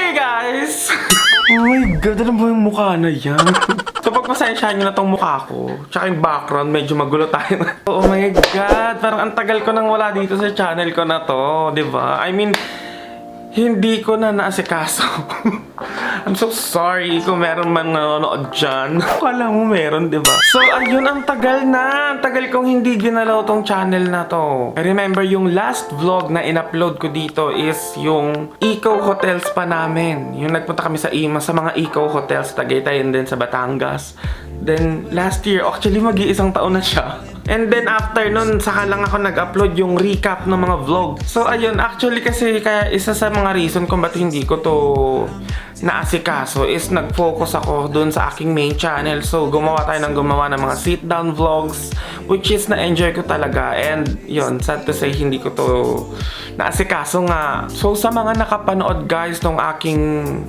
Hey guys! Oh my God, ano ba yung mukha na yan? So pagpasensyahan nyo na tong mukha ko, tsaka yung background, medyo magulo tayo. Oh my God, parang ang tagal ko nang wala dito sa channel ko na to, di ba? I mean, hindi ko na naasikaso. I'm so sorry kung meron man nanonood dyan. Akala mo meron, di ba? So, ayun, ang tagal na. Ang tagal kong hindi ginalaw tong channel na to. I remember yung last vlog na in-upload ko dito is yung Eco Hotels pa namin. Yung nagpunta kami sa mga Eco Hotels, Tagaytay and then sa Batangas. Then, last year, actually, mag-iisang taon na siya. And then after nun, saka lang ako nag-upload yung recap ng mga vlog. So ayun, actually kasi kaya isa sa mga reason kung ba't hindi ko to naasikaso is nag-focus ako dun sa aking main channel. So gumawa ng mga sit-down vlogs, which is na-enjoy ko talaga. And yun, sad to say, hindi ko to naasikaso nga. So sa mga nakapanood guys nung aking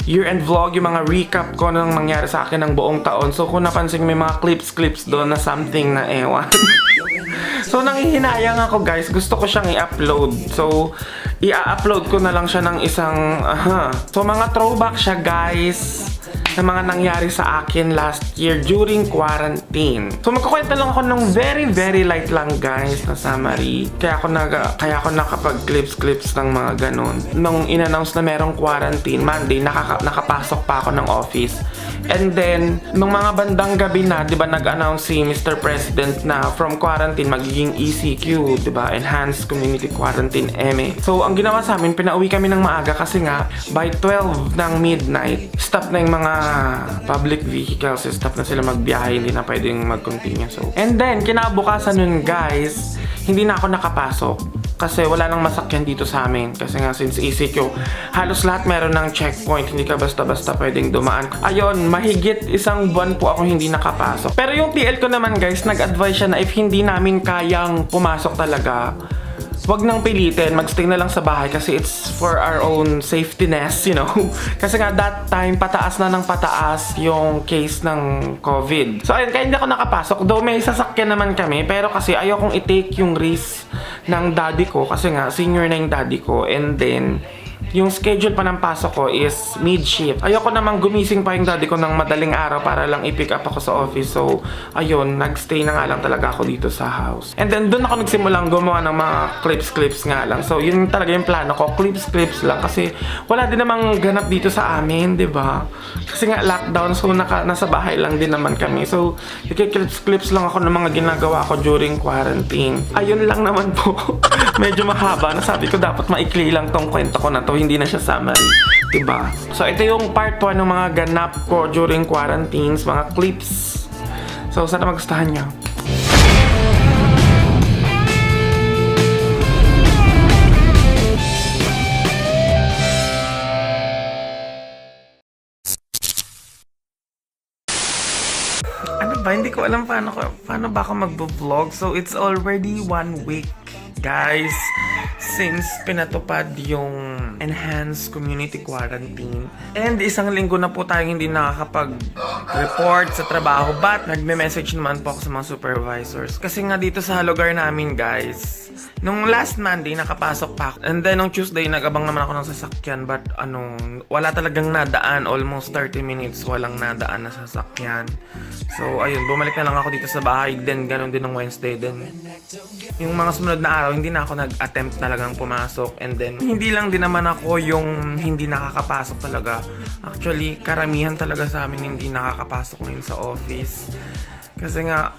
year-end vlog, yung mga recap ko nang nangyari sa akin ng buong taon. So kung napansin may mga clips doon na something na ewan. So nanghihinayang ako guys, gusto ko siyang i-upload. So i-upload ko na lang siya ng isang So mga throwback siya guys na mga nangyari sa akin last year during quarantine. So magkukwento lang ako ng very light lang guys na summary. Kaya ako nakapag-clips ng mga ganun. Nung in-announce na merong quarantine, Monday, nakapasok pa ako ng office. And then, nung mga bandang gabi na, di ba, nag-announce si Mr. President na from quarantine, magiging ECQ, di ba, Enhanced Community Quarantine, EME. So, ang ginawa sa amin, pinauwi kami ng maaga kasi nga, by 12 ng midnight, stop na yung mga public vehicles, stop na sila magbiyahe, hindi na pwedeng mag-continue. So, and then, kinabukasan nun, guys, hindi na ako nakapasok. Kasi wala nang masakyan dito sa amin. Kasi nga since ECQ, halos lahat meron ng checkpoint. Hindi ka basta-basta pwedeng dumaan. Ayun, mahigit isang buwan po ako hindi nakapasok. Pero yung TL ko naman guys, nag-advise siya na if hindi namin kayang pumasok talaga, wag nang pilitin, magstay na lang sa bahay kasi it's for our own safetyness, you know. Kasi nga that time, pataas na ng pataas yung case ng COVID. So ayun, kaya hindi ako nakapasok. Though may sasakyan naman kami, pero kasi ayokong i-take yung risk ng daddy ko kasi nga senior na yung daddy ko. And then, yung schedule pa ng pasok ko is mid-shift. Ayoko namang gumising pa yung daddy ko ng madaling araw para lang i-pick up ako sa office. So, ayun, nagstay na nga lang talaga ako dito sa house. And then, doon ako nagsimulang gumawa ng mga clips nga lang. So, yun talaga yung plano ko. Clips lang. Kasi, wala din namang ganap dito sa amin, di ba? Kasi nga, lockdown. So, nasa bahay lang din naman kami. So, clips lang ako ng mga ginagawa ko during quarantine. Ayun lang naman po. Medyo mahaba. Nasabi ko, dapat maikli lang tong kwento ko na to. Hindi na siya summary, diba? So, ito yung part 1 ng mga ganap ko during quarantines, mga clips. So, sana magustuhan nyo. Ano ba? Hindi ko alam paano ba ako magbo-vlog. So, it's already 1 week, guys, since pinatupad yung Enhanced Community Quarantine. And isang linggo na po tayong hindi nakakapag-report sa trabaho. But nagme-message naman po ako sa mga supervisors. Kasi nga dito sa lugar namin, guys, nung last Monday, nakapasok pa ako. And then, nung Tuesday, nag-abang naman ako ng sasakyan. But, wala talagang nadaan. Almost 30 minutes, walang nadaan na sasakyan. So, ayun, bumalik na lang ako dito sa bahay. Then, ganun din ng Wednesday. Then, yung mga sumunod na araw, hindi na ako nag-attempt talagang pumasok. And then, hindi lang din naman ako yung hindi nakakapasok talaga. Actually, karamihan talaga sa amin hindi nakakapasok ngayon sa office. Kasi nga,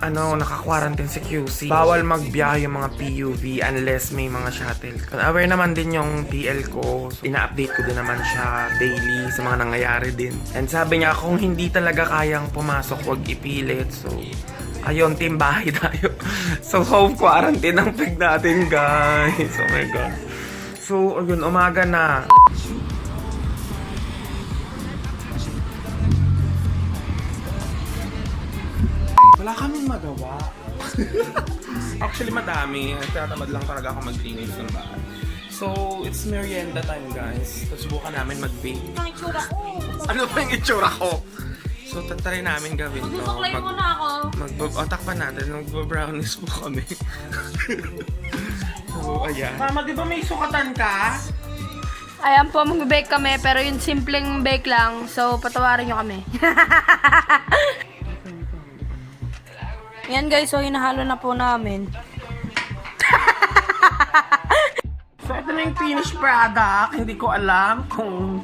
naka-quarantine sa QC. Bawal magbiyahe yung mga PUV unless may mga shuttle. Aware naman din yung TL ko. So, ina-update ko din naman siya daily sa mga nangyayari din. And sabi niya, kung hindi talaga kayang pumasok, wag ipilit. So, ayun, team bahay tayo. So, home quarantine ang pig natin, guys. Oh my God. So, ayun, umaga na. Wala kaming magawa. Actually, madami. Tinatamad lang talaga ako maglinis ng bahay. So, it's merienda time, guys. So, subukan namin mag-bake. Ang itsura ko. Ano pa yung itsura ko? So, tatry namin gawin to. Magbubuklay muna ako. Takpan natin. Mag-brownies po kami. So, ayan. Mama, di ba may sukatan ka? Ayan po, mag-bake kami, pero yung simpleng bake lang. So, patawarin nyo kami. Yan guys, so hinahalo na po namin. So, ito na yung finished product. Hindi ko alam kung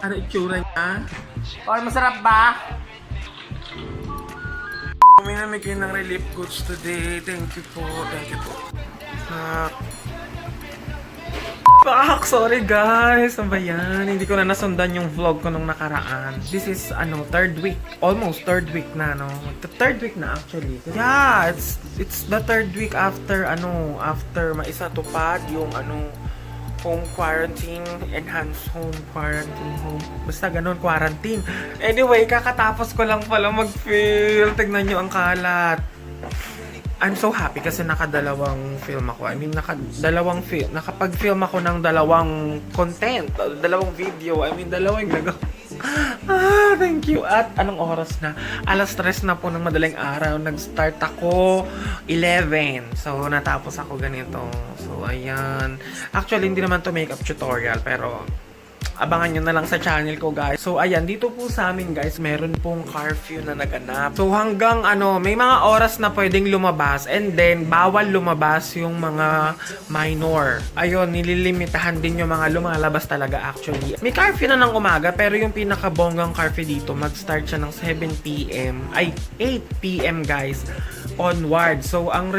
ano itsura niya. Okay, masarap ba? May namigay ng relief goods today. Thank you po. Thank you po. Fuck! Sorry guys! Ano ba yan? Hindi ko na nasundan yung vlog ko nung nakaraan. This is, third week. Almost third week na, no? Third week na actually. Yeah! It's the third week after, after maisatupad yung, home quarantine, enhanced home quarantine, basta ganun, quarantine. Anyway, kakatapos ko lang pala mag-film. Tignan nyo ang kalat. I'm so happy kasi nakadalawang film ako. I mean, nakapag-film ako ng dalawang content, dalawang video. I mean, dalawang thank you. At anong oras na? 3:00 na po ng madaling araw. Nag-start ako 11. So, natapos ako ganito. So, ayan. Actually, hindi naman to makeup tutorial, pero abangan nyo na lang sa channel ko, guys. So, ayan, dito po sa amin, guys, meron pong curfew na naganap. So, hanggang, may mga oras na pwedeng lumabas, and then, bawal lumabas yung mga minor. Ayun, nililimitahan din yung mga lumalabas talaga, actually. May curfew na ng umaga, pero yung pinakabonggang curfew dito, mag-start siya ng 7 p.m. Ay, 8 p.m., guys, onward. So, ang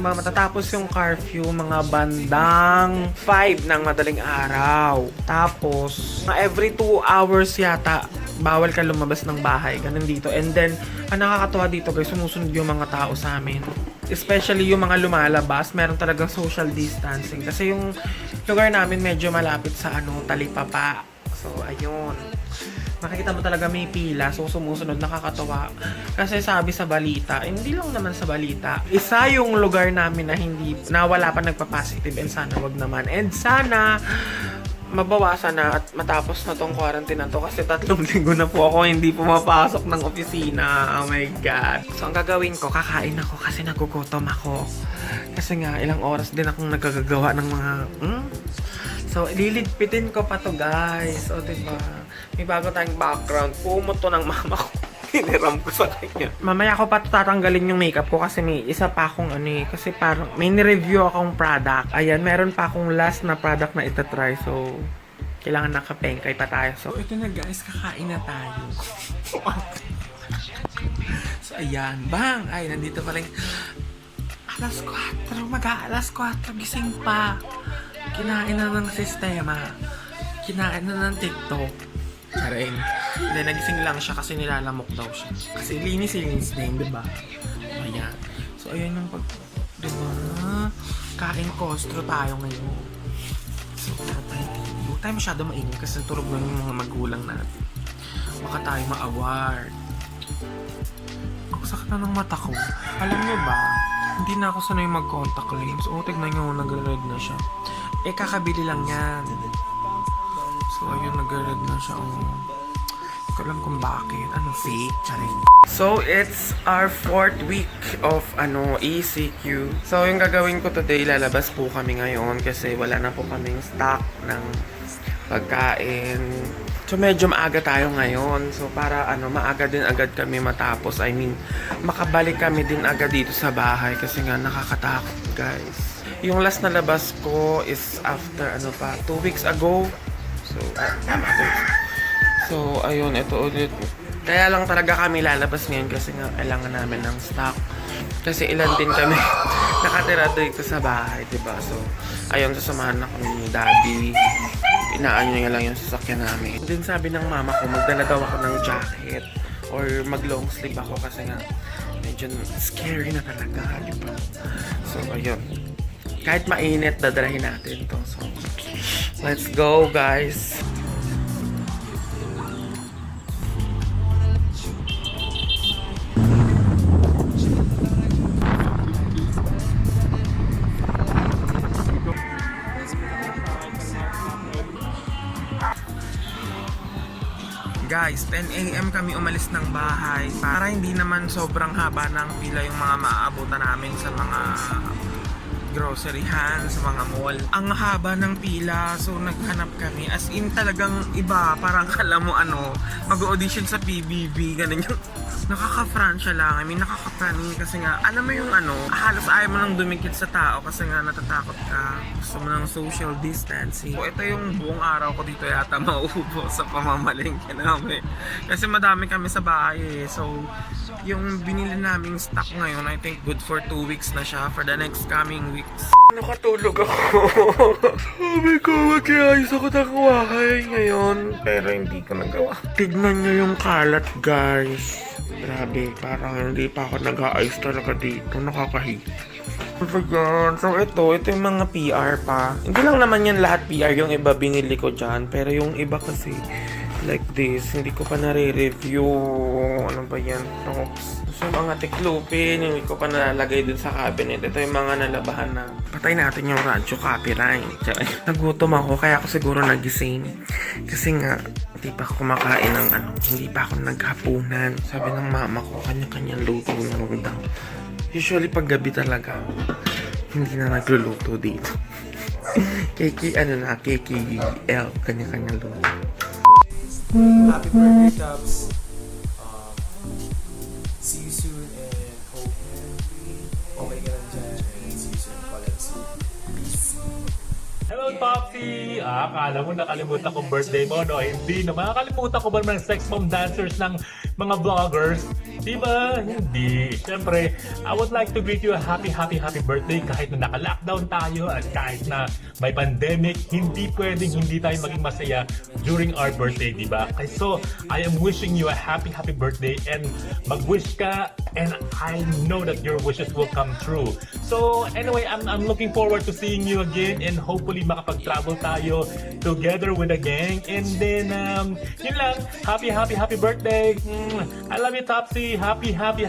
matatapos yung curfew, mga bandang 5 ng madaling araw. Tapos, every 2 hours yata, bawal ka lumabas ng bahay. Ganun dito. And then, ang nakakatawa dito guys, sumusunod yung mga tao sa amin. Especially yung mga lumalabas, meron talagang social distancing. Kasi yung lugar namin medyo malapit sa Talipapa. So, ayun. Makikita mo talaga may pila, so sumusunod, nakakatawa. Kasi sabi sa balita, hindi lang naman sa balita, isa yung lugar namin na wala pa nagpa-positive, and sana wag naman. And sana mabawasan na at matapos na tong quarantine na to, kasi 3 linggo na po ako hindi pumapasok ng opisina. Oh my God. So ang gagawin ko, kakain ako kasi nagugutom ako. Kasi nga, ilang oras din akong nagagagawa ng mga So, lilidpitin ko pa to, guys. O, diba? May bago tayong background. Pumot to ng mama ko. Hiniram ko sa kanya. Mamaya ko pa tatanggalin yung makeup ko kasi may isa pa akong kasi parang may ni-review akong product. Ayan, meron pa akong last na product na itatry. So, kailangan nakapengkay pa tayo. So, ito na guys, kakain na tayo. So, ayan. Bang! Ay, nandito pa rin. 4:00. Mag-aalas 4. Gising pa. Kinain na ng sistema. Kinain na ng TikTok. Karin. Hindi, nagising lang siya kasi nilalamok daw siya. Kasi linis-linis na yun, diba? Ayan. So, ayan yung diba? Kain kostro tayo ngayon. So, huwag tayo masyado maingay kasi turog na yung mga magulang natin. Baka tayo ma-award. Ang sakit na ng mata ko. Alam niyo ba, hindi na ako sanay mag-contact lens. O, tignan nyo, nag-red na siya. Kakabili lang yan. So, ayun, nag-red na siya. Hindi ko alam kung bakit. Fake? Charing. So, it's our 4th week of, ECQ. So, yung gagawin ko today, lalabas po kami ngayon kasi wala na po kaming stock ng pagkain. So, medyo maaga tayo ngayon. So, para, maaga din agad kami matapos. I mean, makabalik kami din agad dito sa bahay kasi nga nakakatakot, guys. Yung last na labas ko is after 2 weeks ago. So, ayun, ito ulit. Kaya lang talaga kami lalabas ngayon kasi nga kailangan namin ng stock. Kasi ilan din kami nakatira dito sa bahay, diba? So, ayun, sasamahan ako ni Daddy. Inaano niya lang yung sasakyan namin. Din sabi ng mama ko, magdala daw ako ng jacket or mag-long sleeve ako kasi nga medyo scary na talaga, diba? So, ayun. Kahit mainit, dadalahin natin to. So, let's go, guys. Guys, 10 AM kami umalis ng bahay para hindi naman sobrang haba ng pila yung mga maaabutan namin sa mga groceryhan, sa mga mall. Ang haba ng pila, so naghanap kami. As in talagang iba, parang kala mo mag-audition sa PBB, ganun yung nakaka-fransya lang. I mean, nakaka-funny kasi nga, alam mo yung halos ayaw mo lang dumikit sa tao kasi nga natatakot ka. Gusto mo ng social distancing. So, ito yung buong araw ko dito yata mauubos sa pamamalengke namin. Kasi madami kami sa bahay eh. So, yung binili naming stock ngayon, I think good for 2 weeks na siya for the next coming weeks. Nakatulog ako. Sabi ko, mag-iayos ako ng wahay ngayon. Pero hindi ko nagawa. Tignan nyo yung kalat, guys. Grabe, parang hindi pa ako nag-aayos talaga dito. Nakakahiya. So ito yung mga PR pa. Hindi lang naman yan lahat PR, yung iba binili ko dyan. Pero yung iba kasi, like this, hindi ko pa nare-review. Ano ba yan? So mga tiklupin, hindi ko pa nalalagay dun sa cabinet. Ito yung mga nalabahan na. Patay natin yung radyo, copyright. Nagutom ako, kaya ako siguro nagising. Kasi nga, hindi pa ako kumakain ng hindi pa ako naghapunan. Sabi ng mama ko, kanya-kanyang luto lang daw. Usually pag gabi talaga, hindi na nagluluto dito. KKL, kanya-kanyang luto. Happy birthday, Tubbs. See you soon and hope okay ka lang dyan and see you soon. Peace. Hello, Topsy! Akala mo nakalimutan kong birthday mo, no? Hindi na. Makakalimutan ko ba ng sex bomb dancers ng mga vloggers? Di ba? Hindi. Siyempre, I would like to greet you a happy birthday kahit na naka-lockdown tayo at kahit na may pandemic, hindi pwedeng hindi tayo maging masaya during our birthday, di ba? So, I am wishing you a happy birthday and mag-wish ka and I know that your wishes will come true. So, anyway, I'm looking forward to seeing you again and hopefully makapag-travel tayo together with a gang. And then, yun lang. Happy birthday! I love you, Topsy! Happy birthday!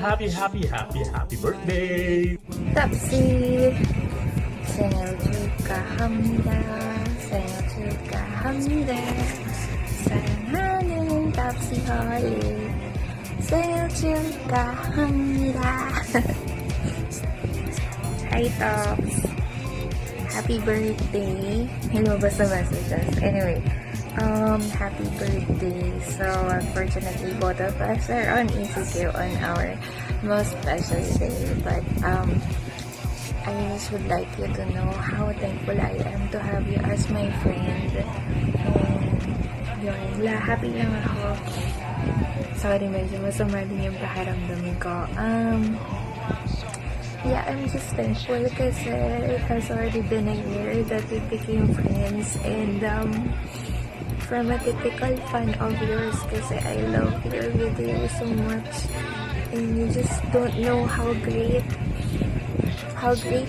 Topsy, 생일 축하합니다. 생일 축하합니다. 사랑하는 Topsy Holly, 생일 축하합니다. Hi, Tops. Happy birthday. Hello, basta messages. Anyway, happy birthday. So, unfortunately, both of us are on ECQ on our most special day. But, I just would like you to know how thankful I am to have you as my friend. And, yun, happy lang ako. Sorry, medyo masama din yung pakiramdaman ko. Yeah, I'm just thankful kasi it has already been a year that we became friends and from a typical fan of yours kasi I love your videos so much and you just don't know how great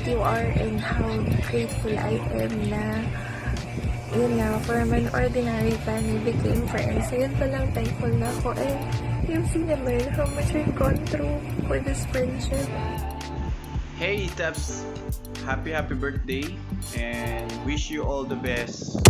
you are and how grateful I am na yun nga, from an ordinary fan we became friends. So yun palang thankful na ako and you've seen naman how much I've gone through for this friendship. Hey Tabs, happy birthday and wish you all the best.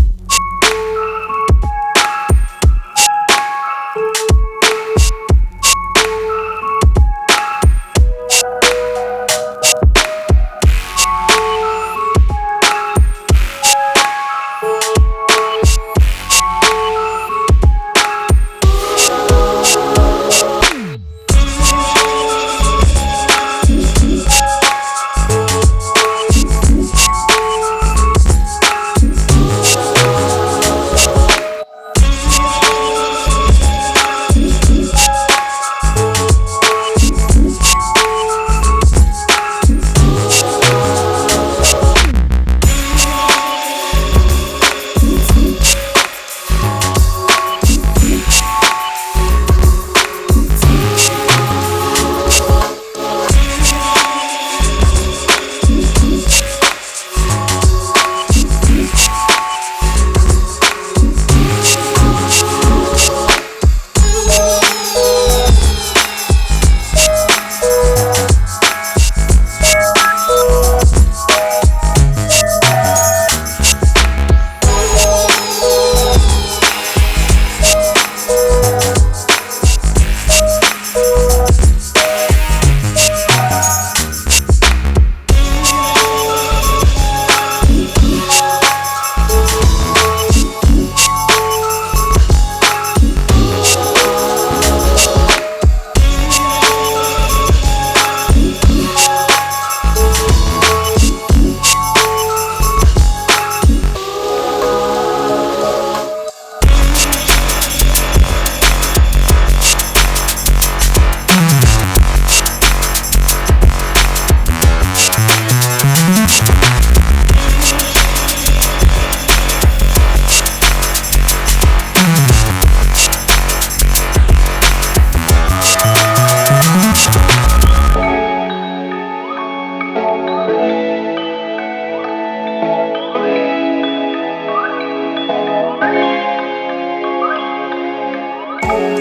Bye.